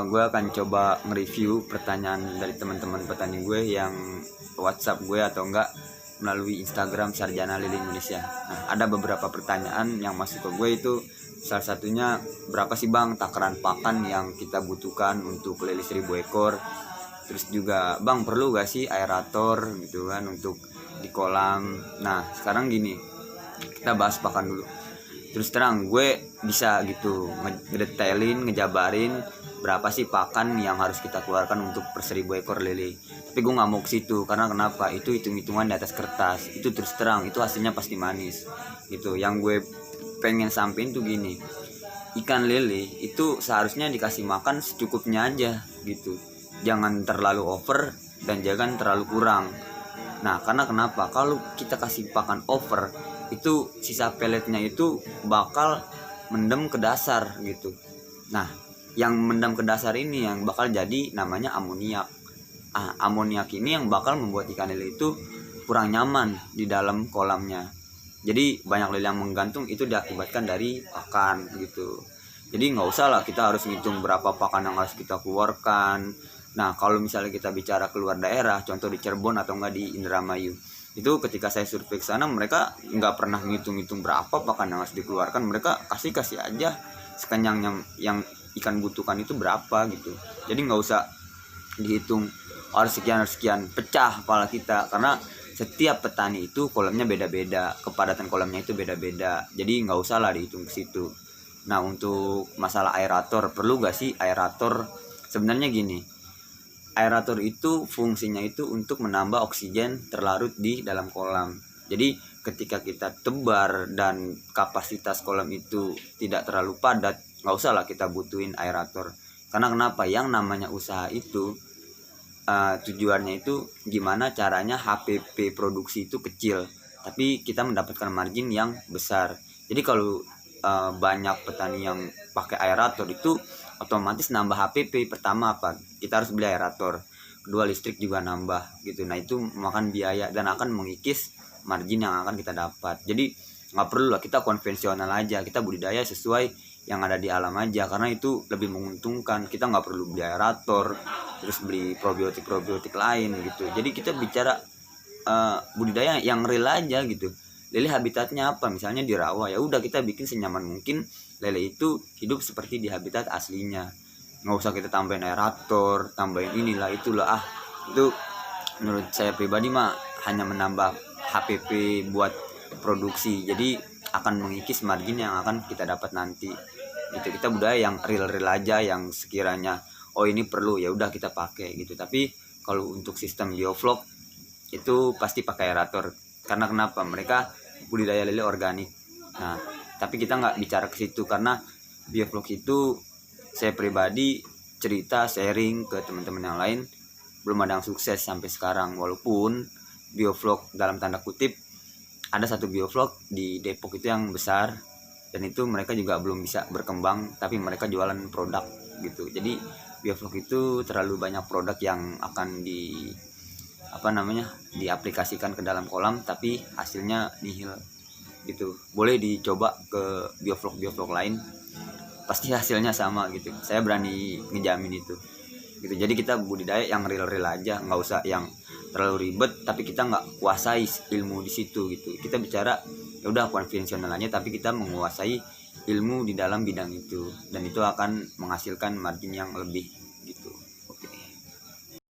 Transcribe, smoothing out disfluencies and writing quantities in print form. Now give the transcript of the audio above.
Gue akan coba nge-review pertanyaan dari teman-teman petani gue yang WhatsApp gue atau enggak melalui Instagram Sarjana Lili Indonesia. Nah, ada beberapa pertanyaan yang masuk ke gue, itu salah satunya, berapa sih bang takaran pakan yang kita butuhkan untuk lili 1000 ekor? Terus juga, bang perlu gak sih aerator gitu kan untuk di kolam? Nah sekarang gini, kita bahas pakan dulu. Terus terang gue bisa gitu ngedetailin, ngejabarin berapa sih pakan yang harus kita keluarkan untuk per 1000 ekor lele. Tapi gue nggak mau ke situ, karena kenapa? Itu hitung-hitungan di atas kertas. Itu terus terang, itu hasilnya pasti manis gitu. Yang gue pengen sampein tuh gini, ikan lele itu seharusnya dikasih makan secukupnya aja gitu. Jangan terlalu over dan jangan terlalu kurang. Nah karena kenapa? Kalau kita kasih pakan over, itu sisa peletnya itu bakal mendem ke dasar gitu. Nah yang mendem ke dasar ini yang bakal jadi namanya amoniak. Amoniak ini yang bakal membuat ikan lele itu kurang nyaman di dalam kolamnya. Jadi banyak lele yang menggantung itu diakibatkan dari pakan gitu. Jadi nggak usah lah kita harus ngitung berapa pakan yang harus kita keluarkan. Nah kalau misalnya kita bicara keluar daerah, contoh di Cirebon atau enggak di Indramayu, itu ketika saya survei ke sana, mereka nggak pernah ngitung-ngitung berapa pakan yang harus dikeluarkan. Mereka kasih aja sekenyangnya yang ikan butuhkan itu berapa gitu. Jadi nggak usah dihitung harus sekian, pecah kepala kita, karena setiap petani itu kolamnya beda-beda, kepadatan kolamnya itu beda-beda. Jadi nggak usah lah dihitung ke situ. Nah untuk masalah aerator, perlu gak sih aerator? Sebenarnya gini, aerator itu fungsinya itu untuk menambah oksigen terlarut di dalam kolam. Jadi ketika kita tebar dan kapasitas kolam itu tidak terlalu padat, nggak usah lah kita butuhin aerator. Karena kenapa? Yang namanya usaha itu tujuannya itu gimana caranya HPP produksi itu kecil, tapi kita mendapatkan margin yang besar. Jadi kalau banyak petani yang pakai aerator itu otomatis nambah HPP. Pertama apa? Kita harus beli aerator. Kedua, listrik juga nambah gitu. Nah itu makan biaya dan akan mengikis margin yang akan kita dapat. Jadi nggak perlu lah kita konvensional aja, kita budidaya sesuai yang ada di alam aja, karena itu lebih menguntungkan. Kita nggak perlu beli aerator terus beli probiotik lain gitu. Jadi kita bicara budidaya yang real aja gitu. Lele habitatnya apa? Misalnya di rawa, ya udah kita bikin senyaman mungkin lele itu hidup seperti di habitat aslinya. Nggak usah kita tambahin aerator, tambahin inilah itulah. Itu menurut saya pribadi mah hanya menambah HPP buat produksi. Jadi akan mengikis margin yang akan kita dapat nanti. Gitu. Kita budaya yang real aja, yang sekiranya oh ini perlu ya udah kita pakai gitu. Tapi kalau untuk sistem bioflok itu pasti pakai aerator. Karena kenapa? Mereka budidaya lele organik. Nah, tapi kita nggak bicara ke situ, karena bioflok itu saya pribadi cerita sharing ke teman-teman yang lain belum ada yang sukses sampai sekarang. Walaupun bioflok dalam tanda kutip ada satu bioflok di Depok itu yang besar, dan itu mereka juga belum bisa berkembang, tapi mereka jualan produk gitu. Jadi bioflok itu terlalu banyak produk yang akan diaplikasikan ke dalam kolam, tapi hasilnya nihil gitu. Boleh dicoba ke bioflok lain, pasti hasilnya sama gitu. Saya berani ngejamin itu gitu. Jadi kita budidaya yang real aja, nggak usah yang terlalu ribet tapi kita nggak kuasai ilmu di situ gitu. Kita bicara ya udah konvensional aja, tapi kita menguasai ilmu di dalam bidang itu, dan itu akan menghasilkan margin yang lebih